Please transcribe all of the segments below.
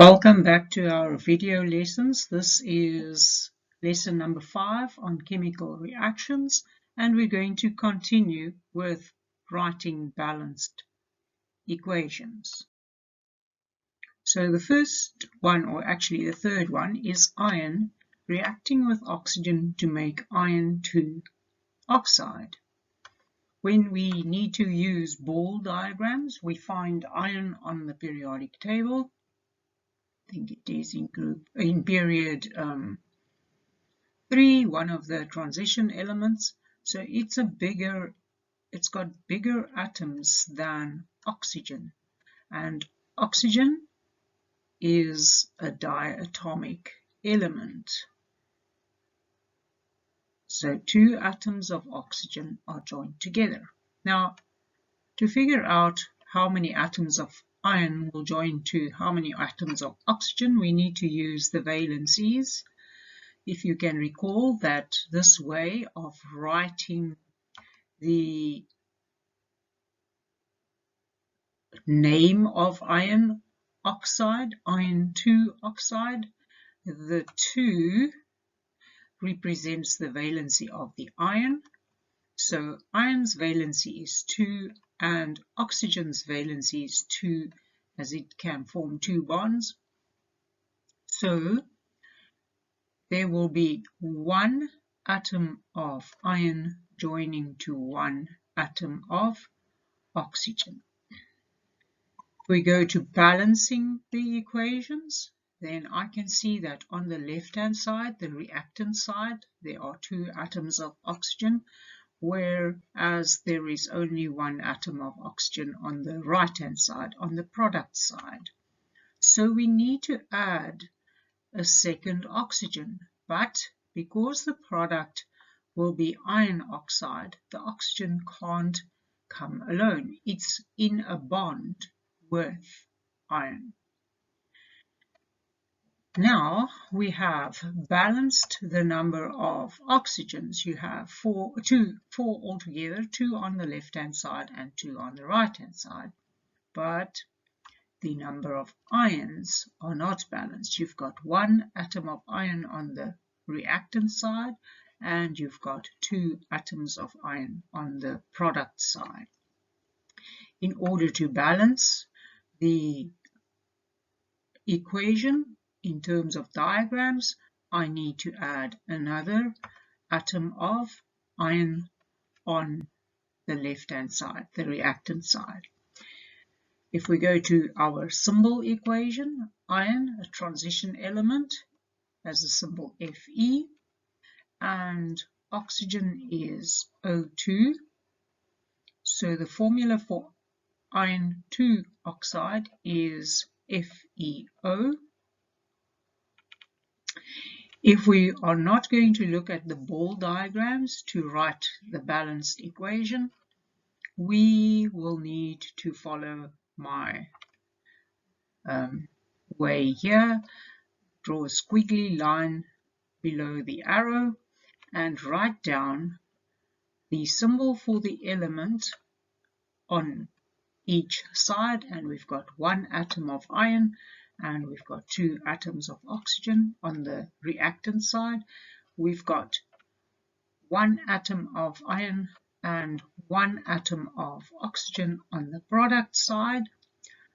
Welcome back to our video lessons. This is lesson number 5 on chemical reactions, and we're going to continue with writing balanced equations. So the first one, or actually the third one, is iron reacting with oxygen to make iron 2 oxide. When we need to use ball diagrams, we find iron on the periodic table. I think it is in period 3, one of the transition elements. So it's got bigger atoms than oxygen, and oxygen is a diatomic element. So 2 atoms of oxygen are joined together. Now, to figure out how many atoms of iron will join to how many atoms of oxygen, we need to use the valencies. If you can recall that this way of writing the name of iron oxide, iron 2 oxide, the 2 represents the valency of the iron. So iron's valency is 2 and oxygen's valency is 2, as it can form 2 bonds. So there will be 1 atom of iron joining to 1 atom of oxygen. If we go to balancing the equations, then I can see that on the left-hand side, the reactant side, there are 2 atoms of oxygen, whereas there is only 1 atom of oxygen on the right-hand side, on the product side. So we need to add a second oxygen, but because the product will be iron oxide, the oxygen can't come alone. It's in a bond with iron. Now we have balanced the number of oxygens. You have 4 altogether, 2 on the left-hand side and 2 on the right-hand side. But the number of ions are not balanced. You've got 1 atom of iron on the reactant side, and you've got 2 atoms of iron on the product side. In order to balance the equation, in terms of diagrams, I need to add another atom of iron on the left-hand side, the reactant side. If we go to our symbol equation, iron, a transition element, has the symbol Fe, and oxygen is O2. So the formula for iron 2 oxide is FeO. If we are not going to look at the ball diagrams to write the balanced equation, we will need to follow my way here. Draw a squiggly line below the arrow and write down the symbol for the element on each side, and we've got 1 atom of iron and we've got 2 atoms of oxygen on the reactant side. We've got 1 atom of iron and 1 atom of oxygen on the product side.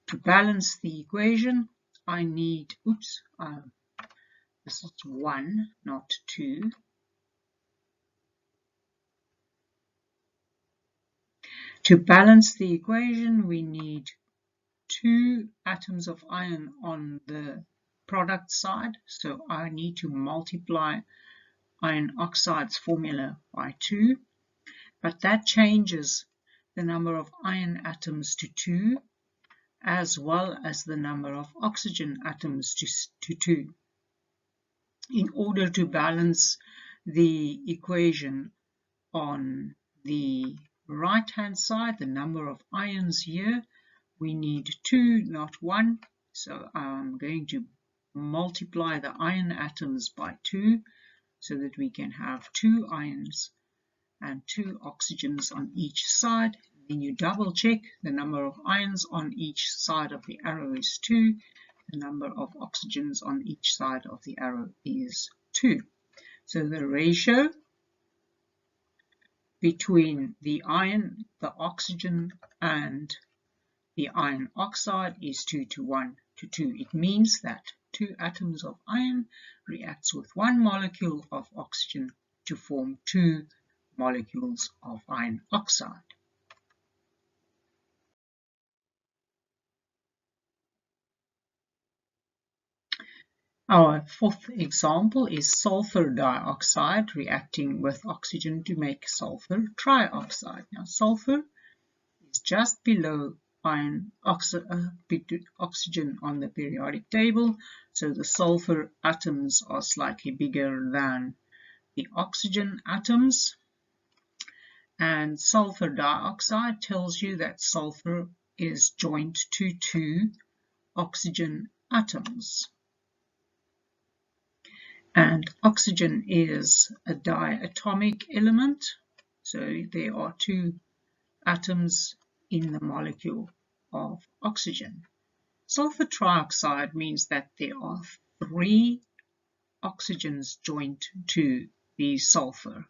To balance the equation, I need, this is 1, not 2. To balance the equation, we need 2 atoms of iron on the product side, so I need to multiply iron oxide's formula by 2, but that changes the number of iron atoms to 2, as well as the number of oxygen atoms to 2. In order to balance the equation on the right-hand side, the number of ions here, we need 2, not 1. So I'm going to multiply the iron atoms by 2 so that we can have 2 ions and 2 oxygens on each side. Then you double check the number of ions on each side of the arrow is 2. the number of oxygens on each side of the arrow is 2. So the ratio between the iron, the oxygen, and the iron oxide is 2 to 1 to 2. It means that 2 atoms of iron reacts with 1 molecule of oxygen to form 2 molecules of iron oxide. Our fourth example is sulfur dioxide reacting with oxygen to make sulfur trioxide. Now sulfur is just below oxygen on the periodic table, so the sulfur atoms are slightly bigger than the oxygen atoms. And sulfur dioxide tells you that sulfur is joined to 2 oxygen atoms. And oxygen is a diatomic element, so there are 2 atoms in the molecule of oxygen. Sulfur trioxide means that there are 3 oxygens joined to the sulfur.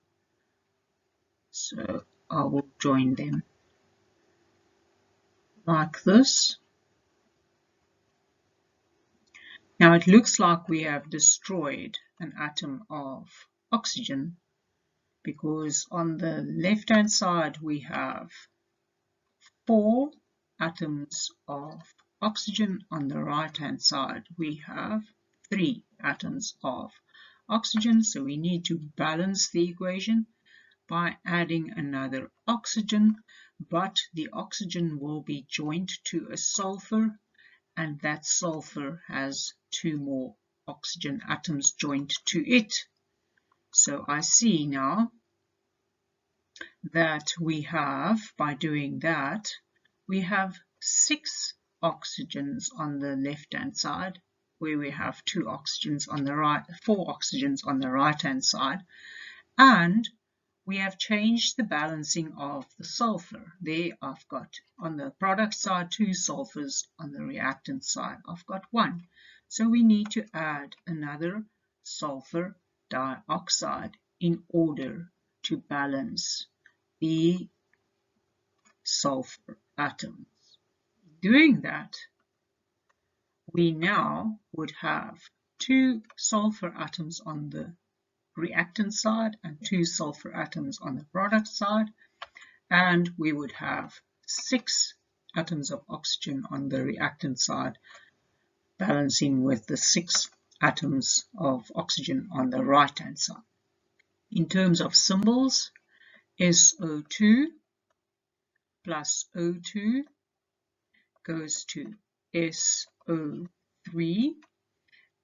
So I will join them like this. Now it looks like we have destroyed an atom of oxygen, because on the left hand side we have 4 atoms of oxygen. On the right hand side we have 3 atoms of oxygen, so we need to balance the equation by adding another oxygen, but the oxygen will be joined to a sulfur, and that sulfur has 2 more oxygen atoms joined to it. So I see now that we have, by doing that, we have 6 oxygens on the left hand side, where we have 2 oxygens on the right, 4 oxygens on the right hand side, and we have changed the balancing of the sulfur. There I've got on the product side 2 sulfurs, on the reactant side I've got 1. So we need to add another sulfur dioxide in order to balance the sulfur atoms. Doing that, we now would have 2 sulfur atoms on the reactant side and 2 sulfur atoms on the product side, and we would have 6 atoms of oxygen on the reactant side, balancing with the 6 atoms of oxygen on the right hand side. In terms of symbols, SO2 plus O2 goes to SO3,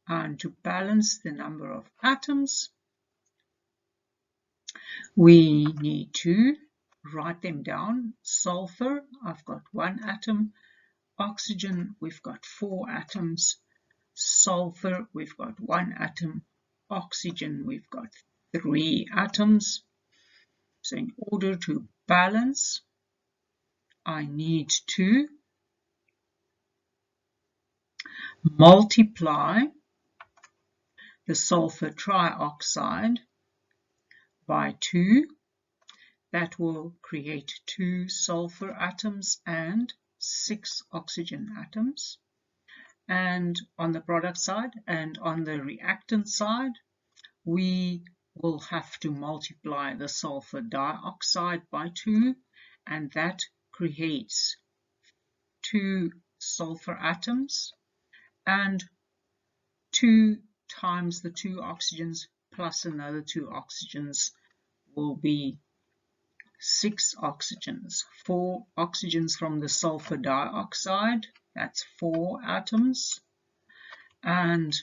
and to balance the number of atoms, we need to write them down. Sulfur, I've got 1 atom. Oxygen, we've got 4 atoms. Sulfur, we've got 1 atom. Oxygen, we've got 3 atoms. So in order to balance, I need to multiply the sulfur trioxide by 2. That will create 2 sulfur atoms and 6 oxygen atoms. And on the product side and on the reactant side, we will have to multiply the sulfur dioxide by 2, and that creates 2 sulfur atoms, and 2 times the 2 oxygens plus another 2 oxygens will be 6 oxygens. 4 oxygens from the sulfur dioxide, that's 4 atoms, and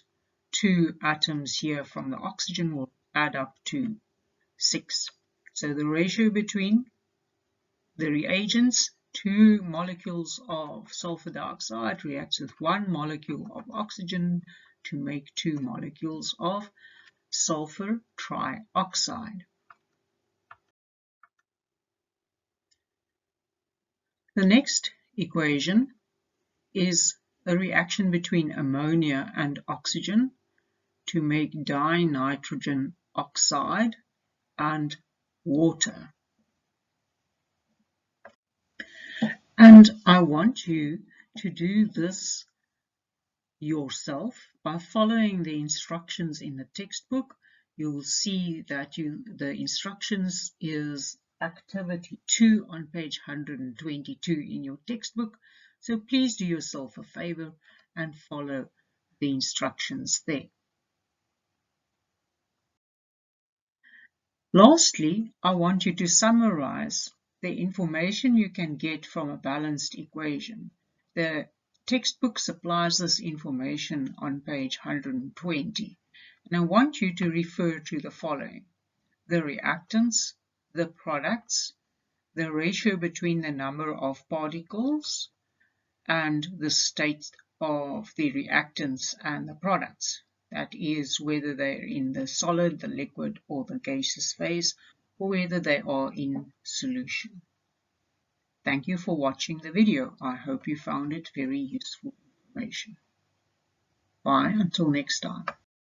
2 atoms here from the oxygen will add up to 6. So the ratio between the reagents, 2 molecules of sulfur dioxide reacts with 1 molecule of oxygen to make 2 molecules of sulfur trioxide. The next equation is a reaction between ammonia and oxygen to make dinitrogen oxide and water. And I want you to do this yourself by following the instructions in the textbook. You will see that the instructions is activity 2 on page 122 in your textbook. So please do yourself a favor and follow the instructions there. Lastly, I want you to summarize the information you can get from a balanced equation. The textbook supplies this information on page 120. And I want you to refer to the following: the reactants, the products, the ratio between the number of particles, and the state of the reactants and the products. That is, whether they're in the solid, the liquid, or the gaseous phase, or whether they are in solution. Thank you for watching the video. I hope you found it very useful information. Bye until next time.